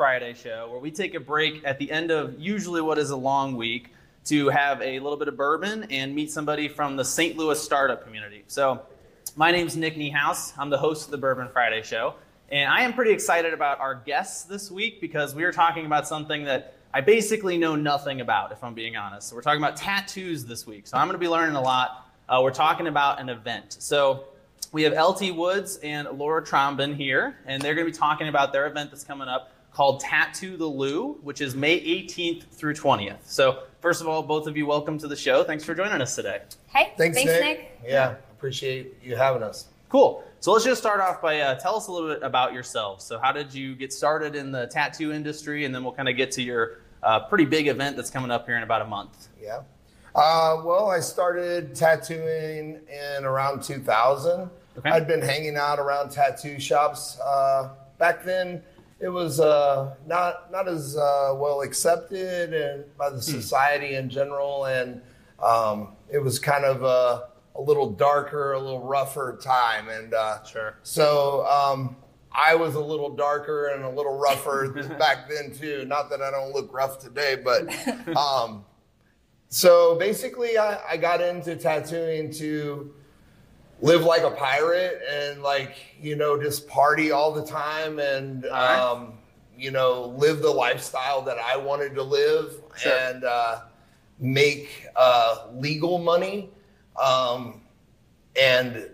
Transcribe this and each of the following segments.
Friday show, where we take a break at the end of usually what is a long week to have a little bit of bourbon and meet somebody from the St. Louis startup community. So my name's Nick Niehaus. I'm the host of the Bourbon Friday show. And I am pretty excited about our guests this week because we are talking about something that I basically know nothing about, if I'm being honest. So we're talking about tattoos this week. So I'm going to be learning a lot. We're talking about an event. So we have LT Woods and Laura Tromben here, and they're going to be talking about their event that's coming up called Tattoo the Lou, which is May 18th through 20th. So first of all, both of you, welcome to the show. Thanks for joining us today. Hey, thanks Nick. Yeah, appreciate you having us. Cool. So let's just start off by tell us a little bit about yourselves. So how did you get started in the tattoo industry? And then we'll kind of get to your pretty big event that's coming up here in about a month. Yeah. Well, I started tattooing in around 2000. Okay. I'd been hanging out around tattoo shops. Back then, it was not as well accepted by the society in general, and it was kind of a little darker, a little rougher time. And sure. So I was a little darker and a little rougher back then too. Not that I don't look rough today, but so basically I got into tattooing to live like a pirate and just party all the time and live the lifestyle that I wanted to live. Sure. And make legal money and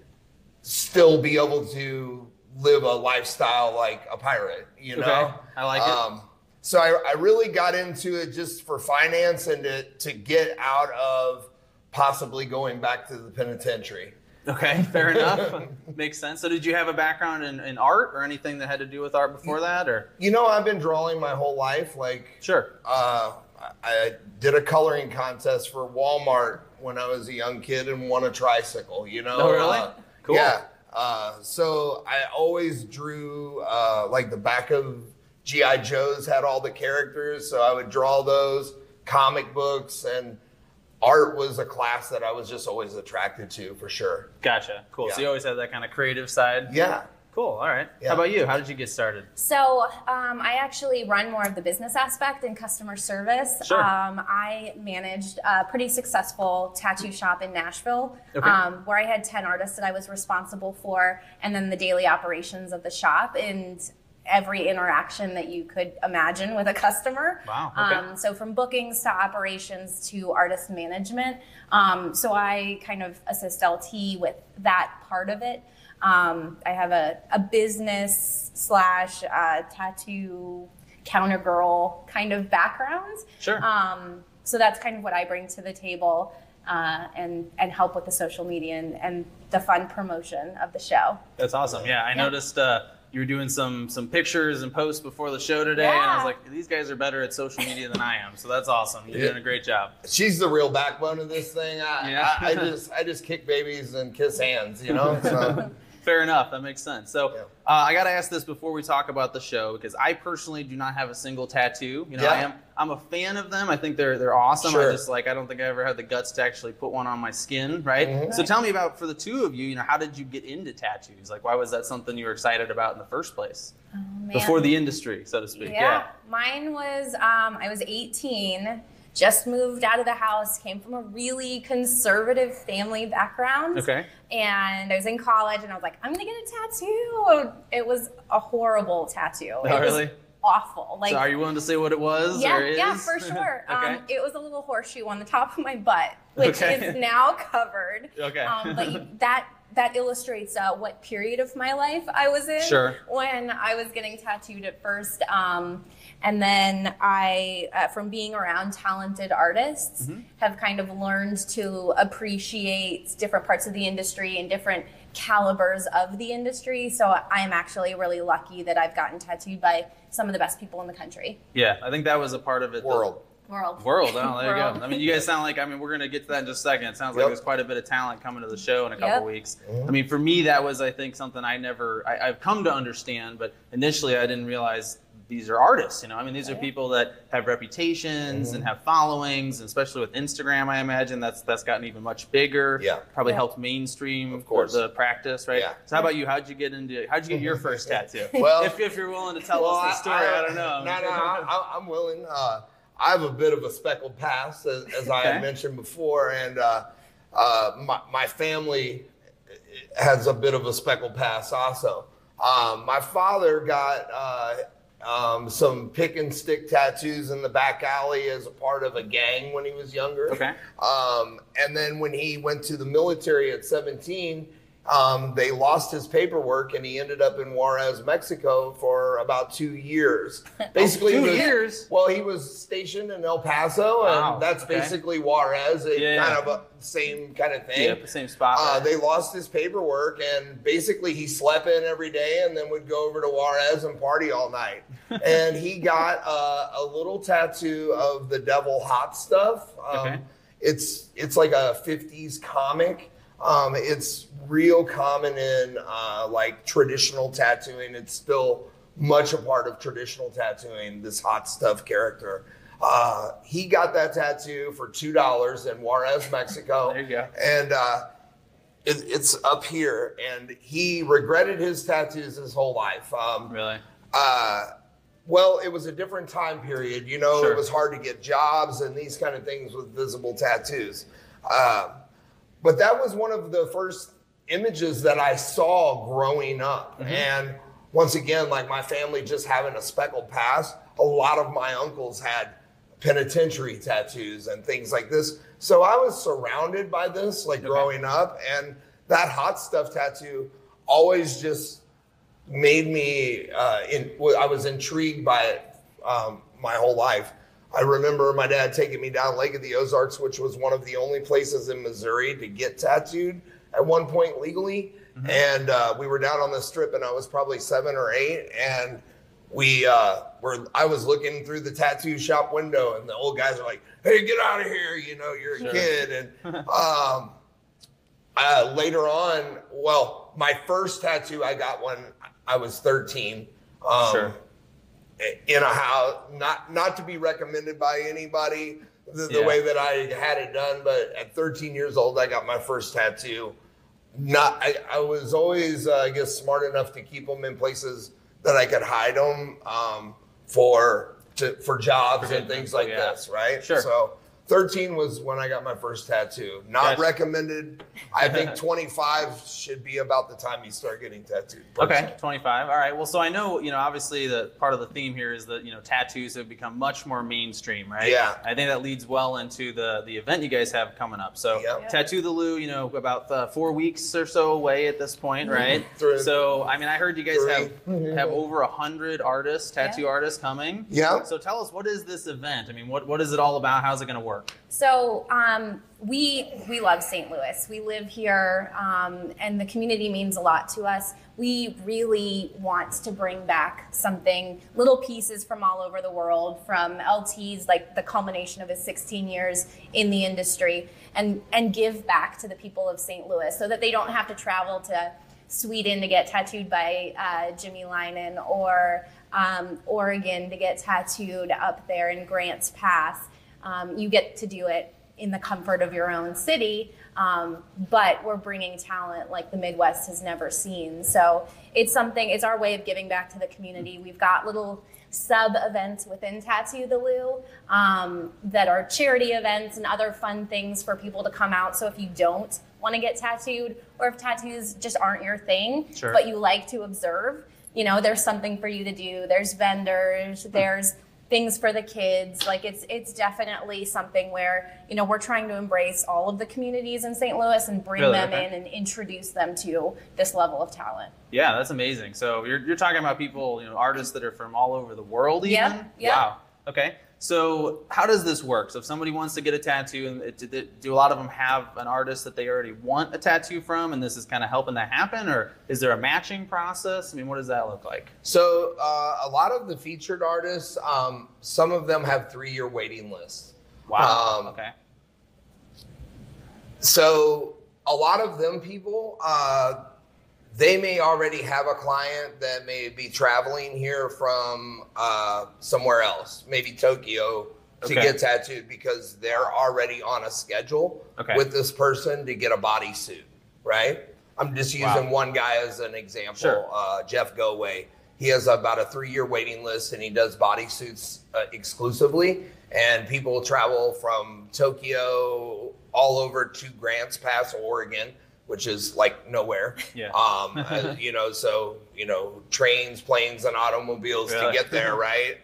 still be able to live a lifestyle like a pirate, you know? Okay. I like it. So I really got into it just for finance and to get out of possibly going back to the penitentiary. Okay, fair enough. Makes sense. So did you have a background in art or anything that had to do with art before that? Or I've been drawing my whole life. Sure. I did a coloring contest for Walmart when I was a young kid and won a tricycle, Oh, really? Cool. Yeah. So I always drew the back of G.I. Joe's had all the characters, so I would draw those, comic books, and art was a class that I was just always attracted to, for sure. Gotcha. Cool. Yeah. So you always had that kind of creative side? Yeah. Cool. All right. Yeah. How about you? How did you get started? So I actually run more of the business aspect in customer service. Sure. I managed a pretty successful tattoo shop in Nashville, okay. Where I had 10 artists that I was responsible for, and then the daily operations of the shop and every interaction that you could imagine with a customer. Wow. Okay. So from bookings to operations to artist management. So I kind of assist LT with that part of it. I have a business / tattoo counter girl kind of background. Sure. So that's kind of what I bring to the table and help with the social media and the fun promotion of the show. That's awesome. Yeah, I noticed you were doing some pictures and posts before the show today, and I was like, these guys are better at social media than I am, so that's awesome. You're doing a great job. She's the real backbone of this thing. I just kick babies and kiss hands, So. Fair enough. That makes sense. So I got to ask this before we talk about the show, because I personally do not have a single tattoo. I'm a fan of them. I think they're awesome. Sure. I don't think I ever had the guts to actually put one on my skin, right? Mm-hmm. So tell me about, for the two of you, how did you get into tattoos? Why was that something you were excited about in the first place? Oh, man. Before the industry, so to speak. Yeah. Mine was, I was 18. Just moved out of the house, came from a really conservative family background. Okay. And I was in college and I was like, I'm gonna get a tattoo. It was a horrible tattoo. Oh, really? Awful. So are you willing to say what it was? Yeah, or is? yeah, for sure. Okay. It was a little horseshoe on the top of my butt, which is now covered. Okay. But that illustrates what period of my life I was in when I was getting tattooed at first. And then I, from being around talented artists, have kind of learned to appreciate different parts of the industry and different calibers of the industry. So I'm actually really lucky that I've gotten tattooed by some of the best people in the country. Yeah, I think that was a part of it. World. Oh, there you go. I mean, you guys sound like, we're going to get to that in just a second. It sounds like there's quite a bit of talent coming to the show in a couple weeks. I mean, for me, that was, I think, something I've come to understand, but initially I didn't realize these are artists, you know. I mean, these are people that have reputations and have followings, and especially with Instagram, I imagine that's gotten even much bigger. Yeah. Probably helped mainstream of course the practice, right? Yeah. So how about you? How'd you get your first tattoo? Well, if you're willing to tell us the story, I don't know. I'm willing. I have a bit of a speckled past, as I had mentioned before, and my family has a bit of a speckled past also. My father got some pick and stick tattoos in the back alley as a part of a gang when he was younger. Okay. And then when he went to the military at 17, they lost his paperwork and he ended up in Juarez, Mexico for about 2 years. Basically, 2 years? Well, he was stationed in El Paso, and that's basically Juarez, kind of a same kind of thing. Yeah, the same spot. Right? They lost his paperwork, and basically he slept in every day and then would go over to Juarez and party all night. And he got a little tattoo of the devil hot stuff. It's like a 50s comic. It's real common in like traditional tattooing. It's still much a part of traditional tattooing, this hot stuff character. He got that tattoo for $2 in Juarez, Mexico. There you go. And it's up here. And he regretted his tattoos his whole life. Really? Well, it was a different time period. You know, Sure. It was hard to get jobs and these kind of things with visible tattoos. But that was one of the first images that I saw growing up. And once again, like my family just having a speckled past, a lot of my uncles had penitentiary tattoos and things like this. So I was surrounded by this, like growing up. And that hot stuff tattoo always just made me, I was intrigued by it my whole life. I remember my dad taking me down Lake of the Ozarks, which was one of the only places in Missouri to get tattooed at one point legally. And we were down on the strip, and I was probably 7 or 8. And I was looking through the tattoo shop window, and the old guys are like, "Hey, get out of here. You know, you're a kid." And later on, well, my first tattoo I got when I was 13. In a house, not to be recommended by anybody the way that I had it done, but at 13 years old, I got my first tattoo. I was always, I guess, smart enough to keep them in places that I could hide them for jobs and things like this, right? Sure. So 13 was when I got my first tattoo. Not recommended. I think 25 should be about the time you start getting tattooed. Okay, 25. All right. Well, so I know, obviously the part of the theme here is that, tattoos have become much more mainstream, right? Yeah. I think that leads well into the event you guys have coming up. So Tattoo the Lou, about 4 weeks or so away at this point, right? So, I mean, I heard you guys have over 100 artists, tattoo artists coming. Yeah. So tell us, what is this event? I mean, what is it all about? How's it going to work? So we love St. Louis. We live here, and the community means a lot to us. We really want to bring back something, little pieces from all over the world, from LT's, like the culmination of his 16 years in the industry, and give back to the people of St. Louis so that they don't have to travel to Sweden to get tattooed by Jimmy Linen, or Oregon to get tattooed up there in Grants Pass. You get to do it in the comfort of your own city, but we're bringing talent like the Midwest has never seen. So it's our way of giving back to the community. We've got little sub-events within Tattoo the Lou that are charity events and other fun things for people to come out. So if you don't want to get tattooed, or if tattoos just aren't your thing, but you like to observe, there's something for you to do. There's vendors, there's things for the kids. Like it's definitely something where, we're trying to embrace all of the communities in St. Louis and bring them in and introduce them to this level of talent. Yeah, that's amazing. So you're talking about people, artists that are from all over the world even? Yeah. Wow. Okay. So how does this work? So if somebody wants to get a tattoo, and do a lot of them have an artist that they already want a tattoo from, and this is kind of helping that happen? Or is there a matching process? I mean, what does that look like? So a lot of the featured artists, some of them have 3-year waiting lists. Wow. Okay. So a lot of them people, they may already have a client that may be traveling here from somewhere else, maybe Tokyo, to get tattooed because they're already on a schedule with this person to get a bodysuit, right? I'm just using one guy as an example, Jeff Goway. He has about a 3-year waiting list, and he does bodysuits exclusively. And people travel from Tokyo all over to Grants Pass, Oregon, which is like nowhere. Yeah. Trains, planes, and automobiles to get there, right?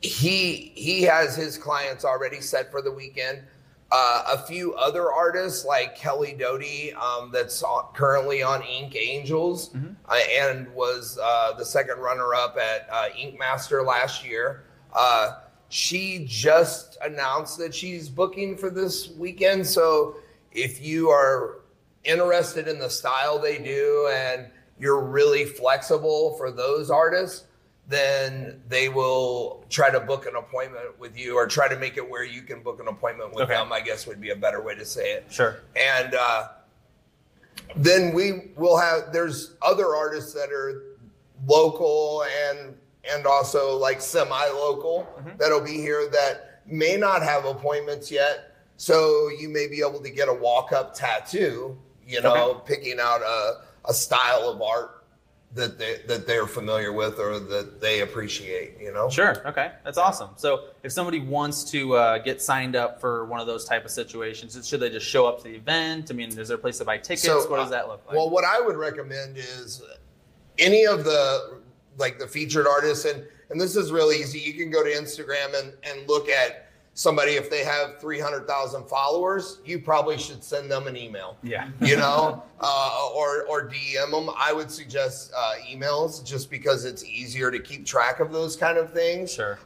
He has his clients already set for the weekend. A few other artists like Kelly Doty, that's currently on Ink Angels, and was the second runner-up at Ink Master last year. She just announced that she's booking for this weekend. So if you are interested in the style they do and you're really flexible for those artists, then they will try to book an appointment with you, or try to make it where you can book an appointment with them, I guess would be a better way to say it. Sure. And then we will have, there's other artists that are local and also like semi-local that'll be here that may not have appointments yet. So you may be able to get a walk-up tattoo, picking out a style of art that they're familiar with or that they appreciate, Sure. Okay. That's awesome. So if somebody wants to get signed up for one of those type of situations, should they just show up to the event? I mean, is there a place to buy tickets? So, what does that look like? Well, what I would recommend is any of the featured artists, and this is really easy. You can go to Instagram and look at somebody. If they have 300,000 followers, you probably should send them an email. Yeah. Or DM them. I would suggest emails, just because it's easier to keep track of those kind of things. Sure.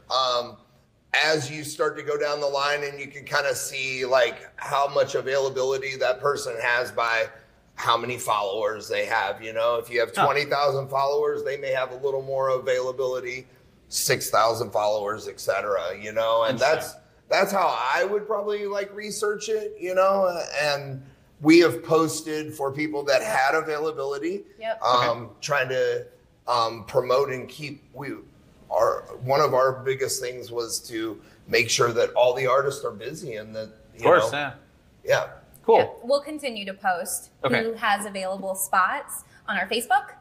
As you start to go down the line, and you can kind of see like how much availability that person has by how many followers they have. If you have 20,000 followers, they may have a little more availability, 6,000 followers, etc. And that's how I would probably research it, and we have posted for people that had availability, trying to promote and keep, one of our biggest things was to make sure that all the artists are busy and that, of course, yeah. Cool. Yeah, we'll continue to post who has available spots on our Facebook.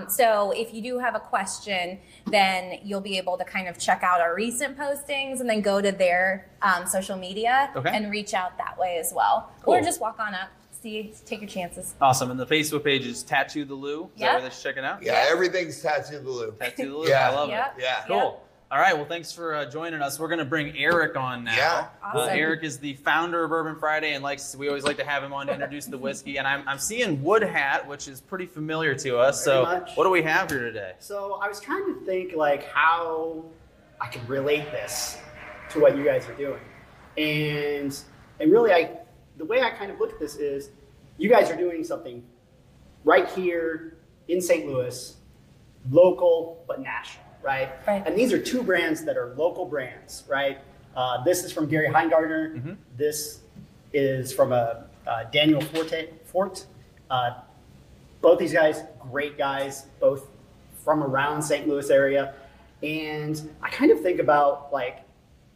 So if you do have a question, then you'll be able to kind of check out our recent postings and then go to their social media and reach out that way as well. Cool. Or just walk on up, take your chances. Awesome. And the Facebook page is Tattoo the Lou. Is that where they should check it out? Yeah, everything's Tattoo the Lou. Tattoo the Lou. I love it. Yeah. Cool. All right. Well, thanks for joining us. We're going to bring Eric on now. Yeah. Awesome. Eric is the founder of Bourbon Friday, and we always like to have him on to introduce the whiskey. And I'm seeing Wood Hat, which is pretty familiar to us. Very so much. What do we have here today? So I was trying to think how I could relate this to what you guys are doing. And really, the way I kind of look at this is you guys are doing something right here in St. Louis, local but national. Right? And these are two brands that are local brands, right? This is from Gary Heingardner. This is from Daniel Fort. Both these guys, great guys, both from around St. Louis area. And I kind of think about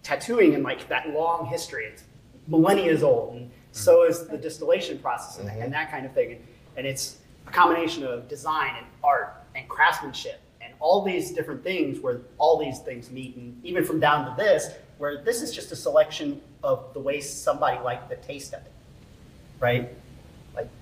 tattooing and that long history. It's millennia old, and so is the distillation process and that kind of thing. And it's a combination of design and art and craftsmanship. All these different things where all these things meet, and even from down to this, where this is just a selection of the way somebody liked the taste of it, right?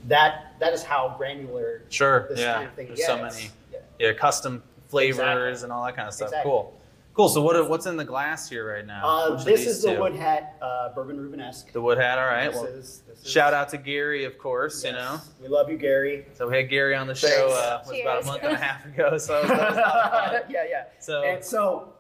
That is how granular this kind of thing There's gets. so many custom flavors and all that kind of stuff. Cool. So what's in the glass here right now? This is the Wood Hat Bourbon Rubenesque. The Wood Hat, all right. This is, shout out to Gary, of course, yes, we love you, Gary. So we had Gary on the show was about a month and a half ago, so that was a lot of fun.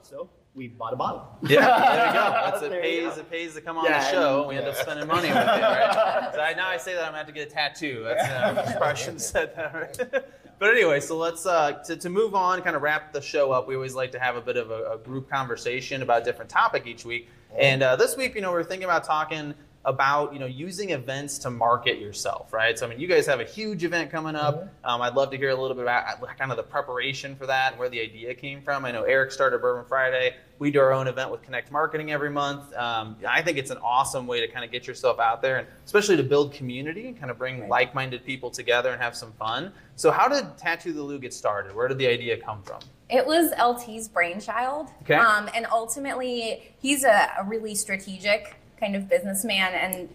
So we bought a bottle. Yeah, there you go. It pays to come on the show, and we end up spending money with it, right? So now I say that I'm going to have to get a tattoo. That's probably shouldn't have said that, right? But anyway, so let's to move on, kind of wrap the show up. We always like to have a bit of a group conversation about a different topic each week. And this week, we're thinking about talking about, using events to market yourself, right? So, I mean, you guys have a huge event coming up. I'd love to hear a little bit about kind of the preparation for that and where the idea came from. I know Eric started Bourbon Friday. We do our own event with Connect Marketing every month. I think it's an awesome way to kind of get yourself out there, and especially to build community and kind of bring like-minded people together and have some fun. So how did Tattoo the Lou get started? Where did the idea come from? It was LT's brainchild. Okay. And ultimately, he's a really strategic kind of businessman, and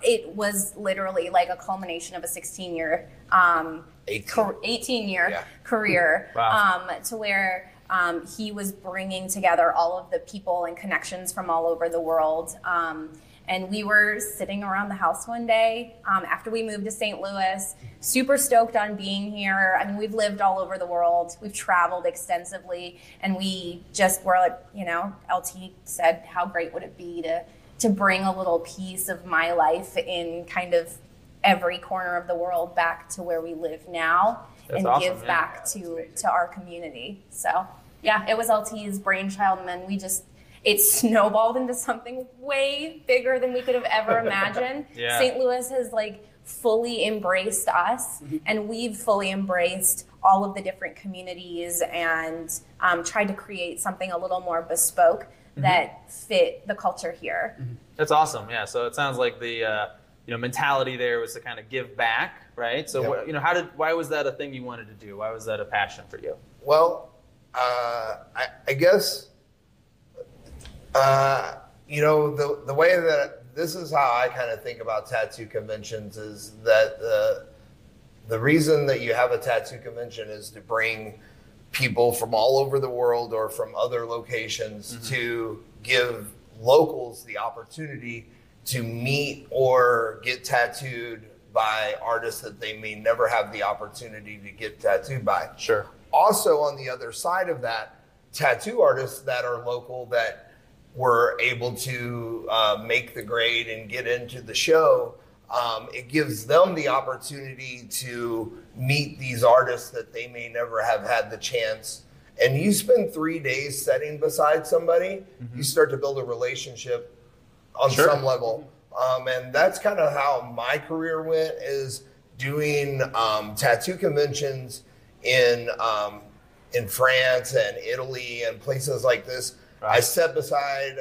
it was literally like a culmination of a 16-year, 18-year career. Wow. To where he was bringing together all of the people and connections from all over the world. And we were sitting around the house one day after we moved to St. Louis, super stoked on being here. I mean, we've lived all over the world. We've traveled extensively. And we just were like, LT said, how great would it be to bring a little piece of my life in kind of every corner of the world back to where we live now. That's and awesome, give back to our community. So yeah, it was LT's brainchild, and then it snowballed into something way bigger than we could have ever imagined. Yeah. St. Louis has fully embraced us, and we've fully embraced all of the different communities and tried to create something a little more bespoke that fit the culture here. That's awesome. Yeah. So it sounds like the mentality there was to kind of give back, right? So why was that a thing you wanted to do? Why was that a passion for you? Well, I guess the way that this is how I kind of think about tattoo conventions is that the reason that you have a tattoo convention is to bring people from all over the world or from other locations to give locals the opportunity to meet or get tattooed by artists that they may never have the opportunity to get tattooed by. Sure. Also, on the other side of that, tattoo artists that are local that were able to make the grade and get into the show, it gives them the opportunity to meet these artists that they may never have had the chance. And you spend 3 days sitting beside somebody, you start to build a relationship on some level. And that's kind of how my career went, is doing tattoo conventions in France and Italy and places like this. Right. I sat beside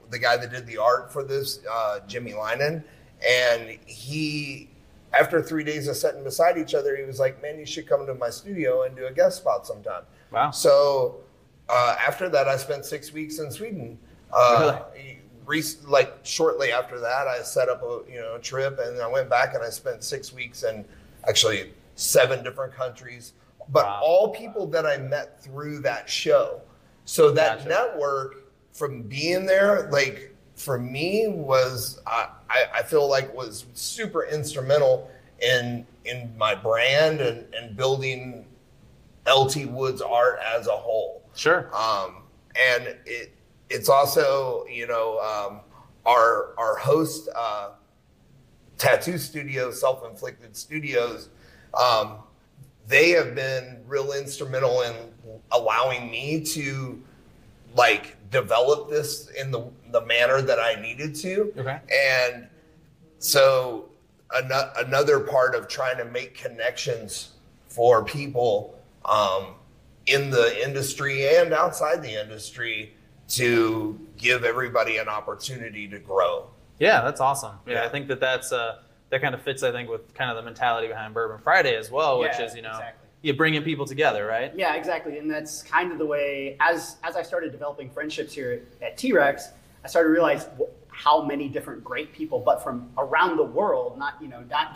the guy that did the art for this, Jimmy Linen, and he, after 3 days of sitting beside each other, he was like, man, you should come to my studio and do a guest spot sometime. Wow. So after that, I spent 6 weeks in Sweden. Shortly after that, I set up a trip, and I went back and I spent 6 weeks in actually 7 different countries. But all people that I met through that show. So that network from being there, for me was, I feel like was super instrumental in my brand and building LT Wood's art as a whole. Sure. And it's also, our host tattoo studio, Self-Inflicted Studios, they have been real instrumental in allowing me to develop this in the manner that I needed to. Okay. And so another part of trying to make connections for people in the industry and outside the industry to give everybody an opportunity to grow. Yeah, that's awesome. Yeah, I think that's that kind of fits, I think, with kind of the mentality behind Bourbon Friday as well, which is, exactly. You're bringing people together, right? Yeah, exactly. And that's kind of the way, as I started developing friendships here at T-Rex, I started to realize how many different great people, but from around the world, not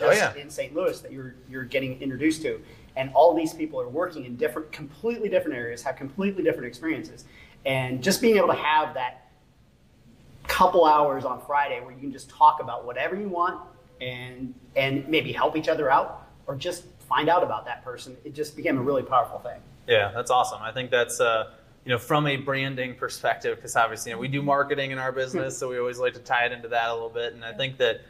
just in St. Louis, that you're getting introduced to. And all these people are working in completely different areas, have completely different experiences. And just being able to have that couple hours on Friday where you can just talk about whatever you want and maybe help each other out or just find out about that person, it just became a really powerful thing. Yeah, that's awesome. I think that's, from a branding perspective, because obviously we do marketing in our business, so we always like to tie it into that a little bit. And I think that,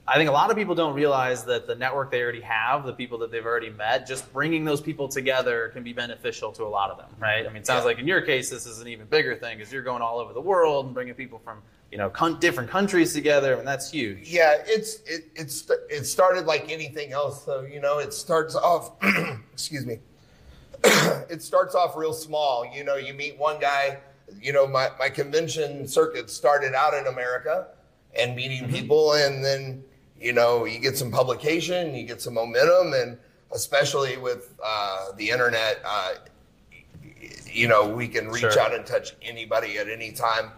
I think a lot of people don't realize that the network they already have, the people that they've already met, just bringing those people together can be beneficial to a lot of them, right? I mean, it sounds like in your case, this is an even bigger thing because you're going all over the world and bringing people from, different countries together, and that's huge. Yeah, it started like anything else, though. It starts off, excuse me, it starts off real small. You meet one guy. My convention circuit started out in America and meeting people, and then you get some publication, you get some momentum, and especially with the internet, we can reach out and touch anybody at any time,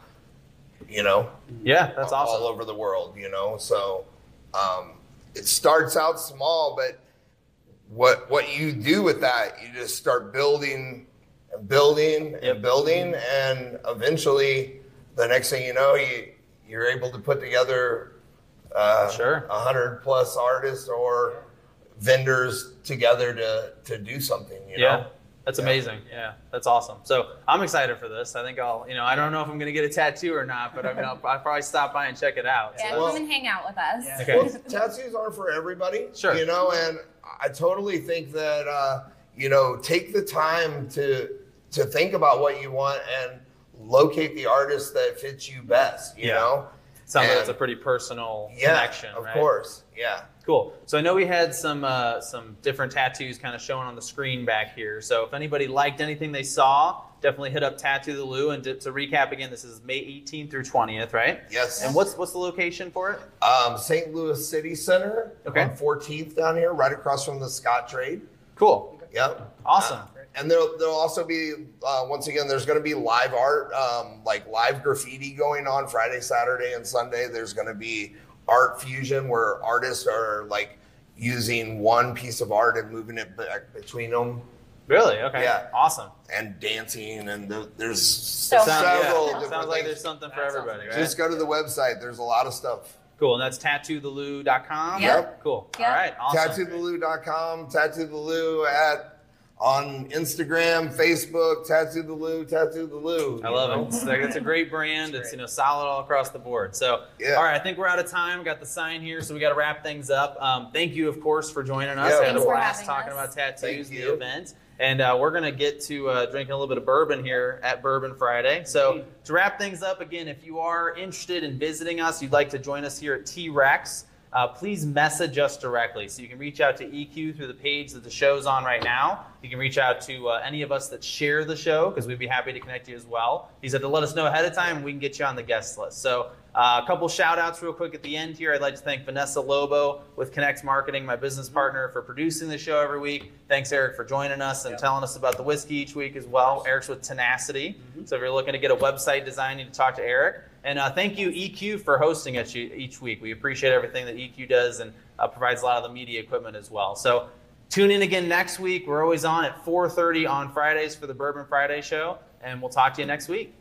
Yeah, that's awesome. All over the world, So it starts out small, but what you do with that, you just start building and building and building, and eventually, the next thing you know, you're able to put together 100 plus artists or vendors together to do something, know? That's amazing. Yeah, that's awesome. So I'm excited for this. I think I don't know if I'm going to get a tattoo or not, but I'll probably stop by and check it out. Yeah, come and hang out with us. Yeah. Okay. Well, tattoos aren't for everybody, and I totally think that, take the time to think about what you want and locate the artist that fits you best, you know? Sounds like it's a pretty personal connection, of course. Yeah. Cool. So I know we had some different tattoos kind of showing on the screen back here. So if anybody liked anything they saw, definitely hit up Tattoo the Lou. And to recap again, this is May 18th through 20th, right? Yes. And what's the location for it? St. Louis City Center on 14th down here, right across from the Scott Trade. Cool. Yep. Awesome. And there'll also be, once again, there's going to be live art, like live graffiti going on Friday, Saturday, and Sunday. There's going to be art fusion where artists are like using one piece of art and moving it back between them. Really? Okay. Yeah. Awesome. And dancing, and there's several different sounds like there's something for everybody, right? Just go to the website. There's a lot of stuff. Cool. And that's tattootheLou.com? Yep. Cool. Yep. All right. Awesome. TattootheLou.com, Tattoo the Lou on Instagram, Facebook, Tattoo the Lou. I love it. It's a great brand. It's solid all across the board. So, all right, I think we're out of time. Got the sign here, so we got to wrap things up. Thank you, of course, for joining us. I had a blast talking about tattoos, the event. And we're going to get to drinking a little bit of bourbon here at Bourbon Friday. So to wrap things up, again, if you are interested in visiting us, you'd like to join us here at T-Rex, please message us directly. So you can reach out to EQ through the page that the show's on right now. You can reach out to any of us that share the show, because we'd be happy to connect you as well. You said to let us know ahead of time, and we can get you on the guest list. So a couple shout outs real quick at the end here. I'd like to thank Vanessa Lobo with Connect Marketing, my business partner, for producing the show every week. Thanks, Eric, for joining us and telling us about the whiskey each week as well. Eric's with Tenacity. So if you're looking to get a website design, you need to talk to Eric. And thank you, EQ, for hosting us each week. We appreciate everything that EQ does and provides a lot of the media equipment as well. So tune in again next week. We're always on at 4:30 on Fridays for the Bourbon Friday show, and we'll talk to you next week.